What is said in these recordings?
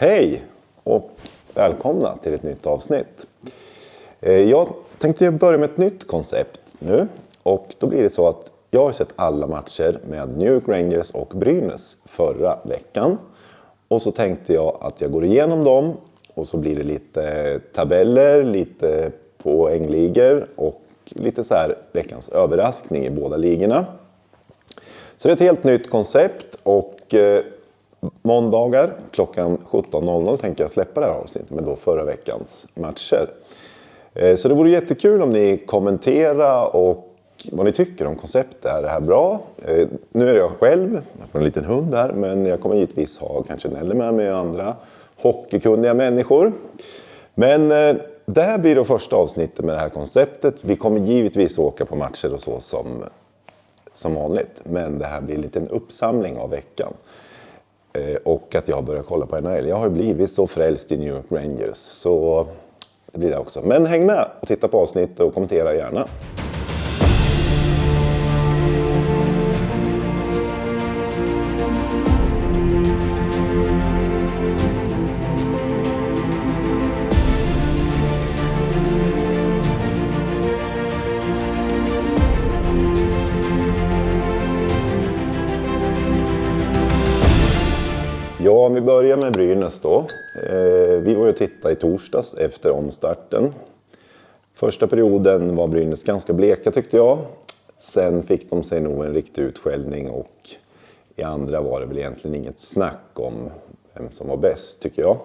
Hej och välkomna till ett nytt avsnitt. Jag tänkte börja med ett nytt koncept nu. Och då blir det så att jag har sett alla matcher med New York Rangers och Brynäs förra veckan. Och så tänkte jag att jag går igenom dem. Och så blir det lite tabeller, lite poängligor och lite så här veckans överraskning i båda ligorna. Så det är ett helt nytt koncept och måndagar klockan 17.00 tänker jag släppa det här avsnittet med då förra veckans matcher. Så det vore jättekul om ni kommenterar och vad ni tycker om konceptet. Är det här bra? Nu är jag själv, jag har en liten hund här, men jag kommer givetvis ha kanske Nelly med mig och andra hockeykunniga människor. Men det här blir då första avsnittet med det här konceptet. Vi kommer givetvis åka på matcher och så som vanligt. Men det här blir en liten uppsamling av veckan. Och att jag börjar kolla på NHL. Jag har blivit så frälst i New York Rangers. Så det blir det också. Men häng med och titta på avsnittet och kommentera gärna. Ja, om vi börjar med Brynäs då. Vi var ju och tittade i torsdags efter omstarten. Första perioden var Brynäs ganska bleka tyckte jag. Sen fick de sig nog en riktig utskällning och i andra var det väl egentligen inget snack om vem som var bäst tycker jag.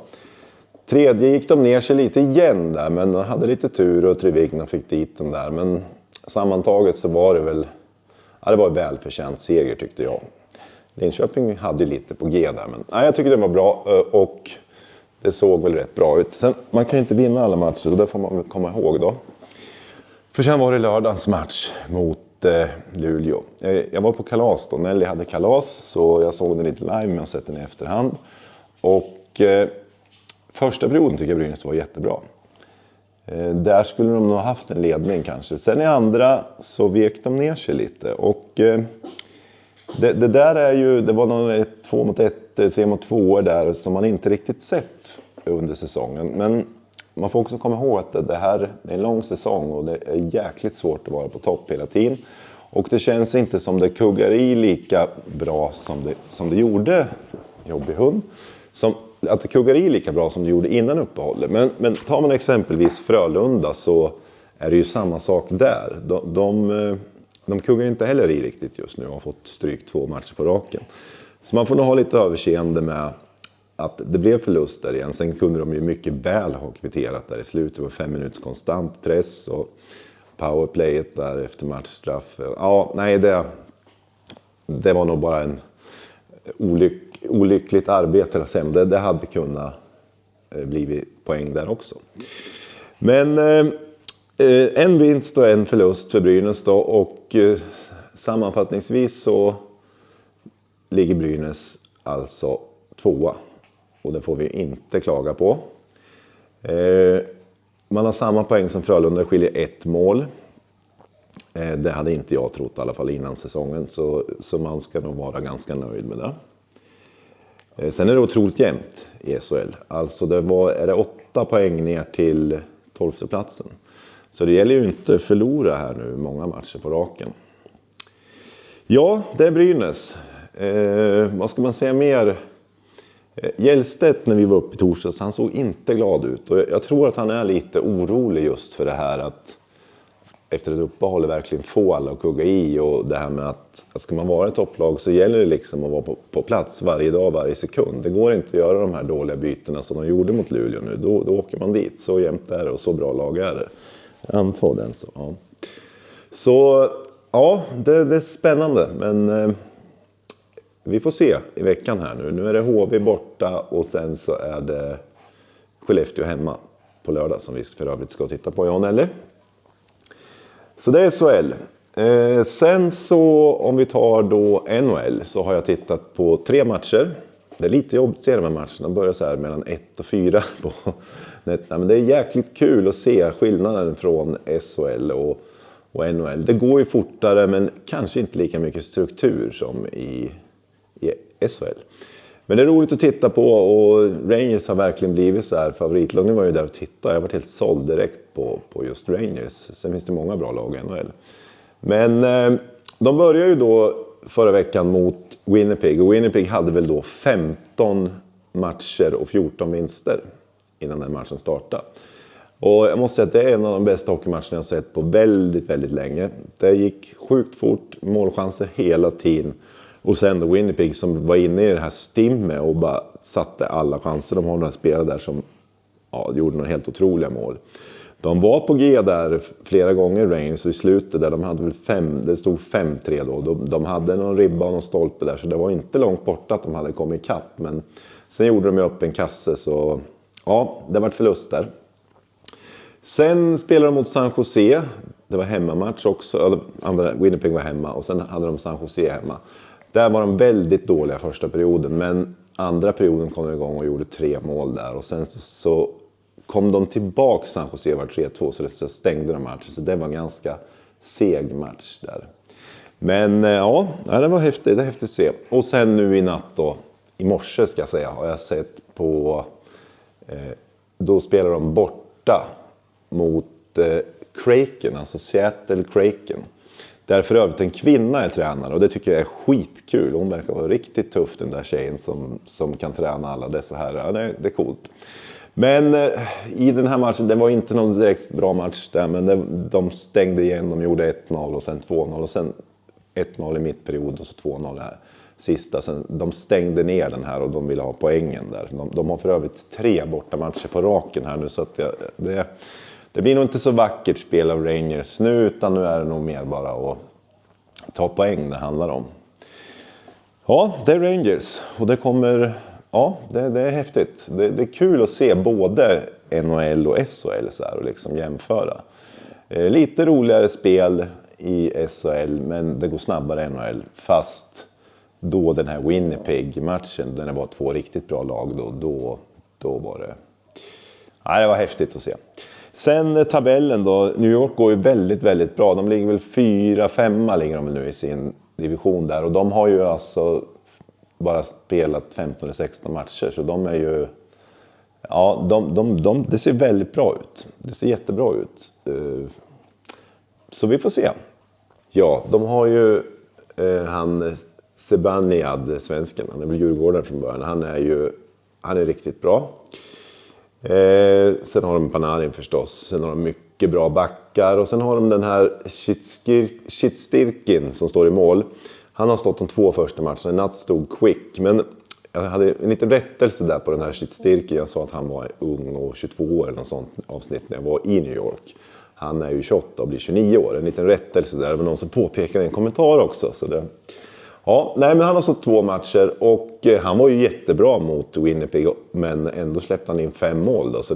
Tredje gick de ner sig lite igen där men de hade lite tur och Trevigna fick dit den där. Men sammantaget så var det väl, ja, det var en välförtjänt seger tyckte jag. Linköping hade lite på G där, men nej, jag tycker det var bra och det såg väl rätt bra ut. Sen, man kan inte vinna alla matcher och det får man väl komma ihåg då. För sen var det lördagens match mot Luleå. Jag var på kalas då, Nelly hade kalas så jag såg den lite live men jag sett den i efterhand. Och första perioden tycker jag Brynäs var jättebra. Där skulle de nog ha haft en ledning kanske. Sen i andra så vek de ner sig lite och... Det där är ju, det var någon 2-1, 3-2 där som man inte riktigt sett under säsongen. Men man får också komma ihåg att det här är en lång säsong och det är jäkligt svårt att vara på topp hela tiden. Och det känns inte som det kuggar i lika bra som det gjorde, jobbig hund, att det kuggar i lika bra som det gjorde innan uppehållet. Men tar man exempelvis Frölunda så är det ju samma sak där. De kuggar inte heller i riktigt just nu och har fått stryk 2 matcher på raken. Så man får nog ha lite överseende med att det blev förlust där igen. Sen kunde de ju mycket väl ha kvitterat där i slutet. Det var 5 minuters konstant press och powerplayet där efter matchstraff. Ja, nej det var nog bara en olyckligt arbete. Det hade kunnat blivit poäng där också. Men... en vinst och en förlust för Brynäs då och sammanfattningsvis så ligger Brynäs alltså 2 och det får vi inte klaga på. Man har samma poäng som Frölunda, skiljer 1 mål. Det hade inte jag trott i alla fall innan säsongen så man ska nog vara ganska nöjd med det. Sen är det otroligt jämnt i SHL. Alltså är det 8 poäng ner till 12:e platsen. Så det gäller ju inte att förlora här nu många matcher på raken. Ja, det är Brynäs. Vad ska man säga mer? Hjälstedt när vi var uppe i torsdags, han såg inte glad ut. Och jag tror att han är lite orolig just för det här att efter ett uppehåll verkligen få alla att kugga i. Och det här med att ska man vara ett topplag så gäller det liksom att vara på plats varje dag, varje sekund. Det går inte att göra de här dåliga bytena som de gjorde mot Luleå nu. Då åker man dit, så jämnt är det och så bra lag är det. Anfall den så. Ja. Så ja, det är spännande men vi får se i veckan här nu. Nu är det HV borta och sen så är det Skellefteå hemma på lördag som vi för övrigt ska titta på, jag och Nelly. Så det är SHL. Sen så om vi tar då NHL så har jag tittat på 3 matcher. Det är lite jobbigt att se de här matcherna. De börjar så här mellan 1 och 4 på nätterna. Men det är jäkligt kul att se skillnaden från SHL och NHL. Det går ju fortare men kanske inte lika mycket struktur som i SHL. Men det är roligt att titta på och Rangers har verkligen blivit så här favoritlag. Nu var jag ju där och tittade. Jag var helt såld direkt på just Rangers. Sen finns det många bra lag i NHL. Men de börjar ju då förra veckan mot Winnipeg. Och Winnipeg hade väl då 15 matcher och 14 vinster innan den matchen startade. Och jag måste säga att det är en av de bästa hockeymatcherna jag har sett på väldigt, väldigt länge. Det gick sjukt fort, målchanser hela tiden. Och sen då Winnipeg som var inne i det här stimmet och bara satte alla chanser. De har några spelare där som gjorde några helt otroliga mål. De var på G där flera gånger, Rangers, i slutet där de hade väl det stod 5-3 då. De hade någon ribba och någon stolpe där, så det var inte långt borta att de hade kommit ikapp. Men sen gjorde de ju upp en kasse, så ja, det var ett förlust där. Sen spelade de mot San Jose. Det var hemmamatch också. Winnipeg var hemma och sen hade de San Jose hemma. Där var de väldigt dåliga första perioden, men andra perioden kom de igång och gjorde 3 mål där. Och sen så kom de tillbaka, San Jose var 3-2, så det stängde de matchen. Så det var en ganska seg match där. Men ja, det var häftigt, det är häftigt att se. Och sen nu i natt då, i morse ska jag säga, har jag sett på, då spelar de borta mot Kraken, alltså Seattle Kraken. Där för övrigt en kvinna är tränare och det tycker jag är skitkul. Hon verkar vara riktigt tuff, den där tjejen som kan träna alla dessa här. Ja, det är coolt. Men i den här matchen, det var inte någon direkt bra match där, men de stängde igen, de gjorde 1-0 och sen 2-0 och sen 1-0 i mittperiod och så 2-0 här sista. Sen, de stängde ner den här och de ville ha poängen där. De har för övrigt 3 bortamatcher på raken här nu, så att det blir nog inte så vackert spel av Rangers nu, utan nu är det nog mer bara att ta poäng det handlar om. Ja, det är Rangers och det kommer, ja, det är häftigt. Det är kul att se både NHL och SHL så här och liksom jämföra. Lite roligare spel i SHL, men det går snabbare än NHL. Fast då den här Winnipeg-matchen, där det var 2 riktigt bra lag, då var det... Nej, det var häftigt att se. Sen tabellen då, New York går ju väldigt, väldigt bra. De ligger väl 4-5 ligger de nu i sin division där. Och de har ju alltså bara spelat 15 eller 16 matcher. Så de är ju, ja, det ser väldigt bra ut. Det ser jättebra ut. Så vi får se. Ja, de har ju han Zibanejad, svensken. Han är väl Djurgården från början. Han är riktigt bra. Sen har de Panarin förstås. Sen har de mycket bra backar. Och sen har de den här Shitstirkin som står i mål. Han har stått de 2 första matcherna. I natt stod Quick. Men jag hade en liten rättelse där på den här Shitstirkin. Jag sa att han var ung och 22 år eller något sånt avsnitt när jag var i New York. Han är ju 28 och blir 29 år. En liten rättelse där. Det var någon som påpekade en kommentar också. Så det... Ja, nej, men han har stått 2 matcher och han var ju jättebra mot Winnipeg, men ändå släppte han in 5 mål då, så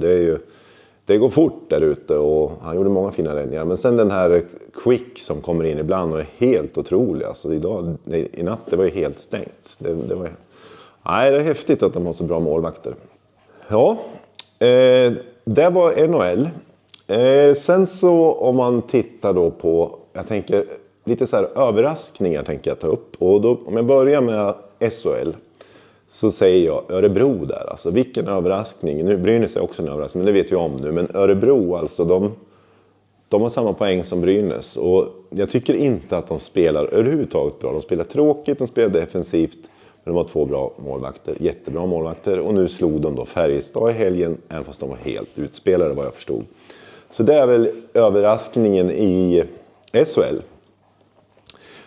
det går fort där ute och han gjorde många fina räddningar. Men sen den här Quick som kommer in ibland och är helt otrolig, alltså i natt det var ju helt stängt. Det är häftigt att de har så bra målvakter. Ja, det var NHL. Sen så om man tittar då på, jag tänker lite så här överraskningar tänker jag ta upp. Och då, om jag börjar med SHL så säger jag Örebro där. Alltså vilken överraskning. Nu Brynäs är också en överraskning, men det vet vi om nu. Men Örebro alltså, de har samma poäng som Brynäs. Och jag tycker inte att de spelar överhuvudtaget bra. De spelar tråkigt, de spelar defensivt. Men de har 2 bra målvakter, jättebra målvakter. Och nu slog de då Färjestad i helgen, även fast de var helt utspelade vad jag förstod. Så det är väl överraskningen i SHL.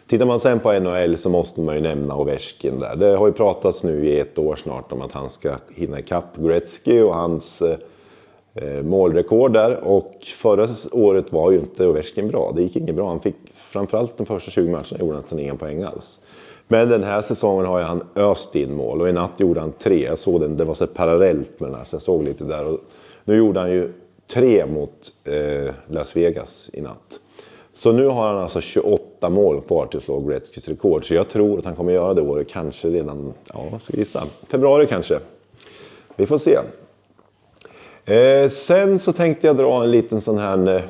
Tittar man sen på NHL så måste man ju nämna Ovechkin där. Det har ju pratats nu i 1 år snart om att han ska hinna ikapp Gretzky och hans målrekord där. Och förra året var ju inte Ovechkin bra. Det gick inte bra. Han fick framförallt de första 20 matcherna gjorde han inga poäng alls. Men den här säsongen har ju han öst in mål och i natt gjorde han 3. Jag såg det var så parallellt med den här så jag såg lite där. Och nu gjorde han ju 3 mot Las Vegas i natt. Så nu har han alltså 28 mål kvar till att slå Gretzkys rekord. Så jag tror att han kommer göra det året kanske redan, ska gissa, februari kanske. Vi får se. Sen så tänkte jag dra en liten sån här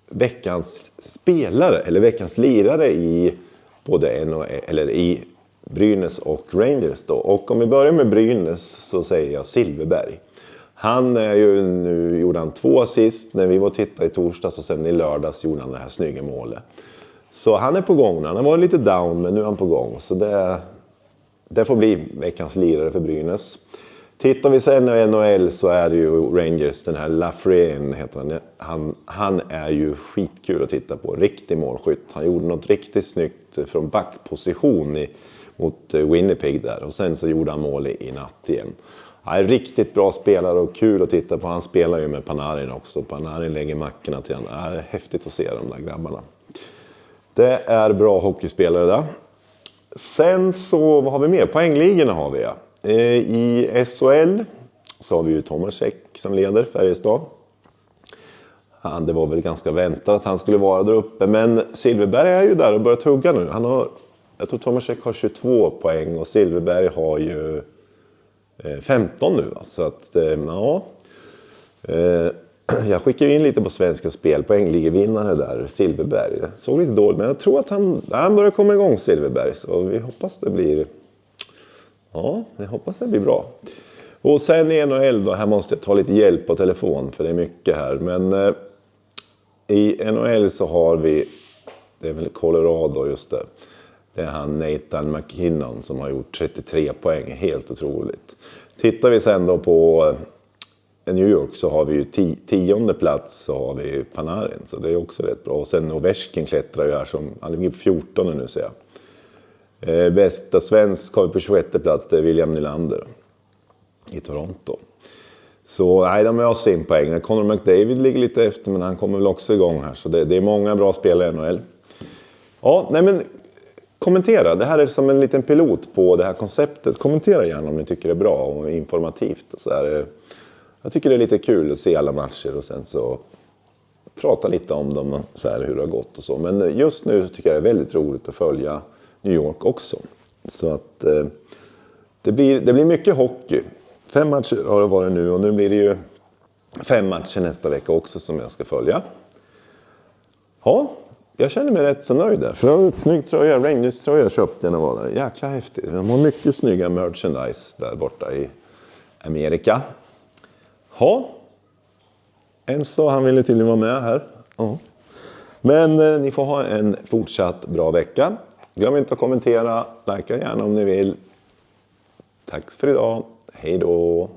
veckans spelare eller veckans lirare i både NHL eller i Brynäs och Rangers då. Och om vi börjar med Brynäs så säger jag Silfverberg. Han är ju, nu gjorde han 2 assist när vi var och tittade i torsdags och sen i lördags gjorde han det här snygga målet. Så han är på gång. Han har varit lite down men nu är han på gång. Så det får bli veckans lirare för Brynäs. Tittar vi sen i NHL så är det ju Rangers, den här Lafreniere heter han är ju skitkul att titta på. Riktig målskytt. Han gjorde något riktigt snyggt från backposition mot Winnipeg där. Och sen så gjorde han mål i natt igen. Han är riktigt bra spelare och kul att titta på. Han spelar ju med Panarin också. Panarin lägger mackorna till honom. Det är häftigt att se de där grabbarna. Det är bra hockeyspelare där. Sen så, vad har vi mer? Poängligorna har vi ja. I SHL så har vi ju Tomasek som leder Färjestad. Det var väl ganska väntat att han skulle vara där uppe. Men Silfverberg är ju där och börjar tugga nu. Jag tror Tomasek har 22 poäng och Silfverberg har ju 15 nu. Så att, ja. Jag skickar in lite på Svenska Spel. Poängligevinnare där, Silfverberg. Såg lite dåligt, men jag tror att han börjar komma igång, Silfverberg. Så vi hoppas det blir... Ja, jag hoppas det blir bra. Och sen i NHL då, här måste jag ta lite hjälp på telefon för det är mycket här. Men i NHL så har vi, det är väl Colorado just det. Det är han Nathan McKinnon som har gjort 33 poäng, helt otroligt. Tittar vi sen då på New York så har vi ju 10:e plats så har vi Panarin. Så det är också rätt bra. Och sen Ovechkin klättrar ju här som, han ligger på 14 nu ser jag. Bästa svensk har vi på 21:e plats, det är William Nylander i Toronto. Så nej, de har sin poäng. Connor McDavid ligger lite efter men han kommer väl också igång här. Så det är många bra spelare i NHL. Ja, nej men kommentera. Det här är som en liten pilot på det här konceptet. Kommentera gärna om ni tycker det är bra och informativt. Så här, jag tycker det är lite kul att se alla matcher och sen så prata lite om dem så här, hur det har gått och så. Men just nu tycker jag det är väldigt roligt att följa New York också. Så att det blir mycket hockey. 5 matcher har det varit nu och nu blir det ju 5 matcher nästa vecka också som jag ska följa. Ja, jag känner mig rätt så nöjd där. För jag har ett snygg tröja, Rangers-tröja köpte jag när jag var där. Jäkla häftigt. De har mycket snygga merchandise där borta i Amerika. Ja, Enzo han ville tydligen vara med här. Ja. Men ni får ha en fortsatt bra vecka. Glöm inte att kommentera, likea gärna om ni vill. Tack för idag. Hej då!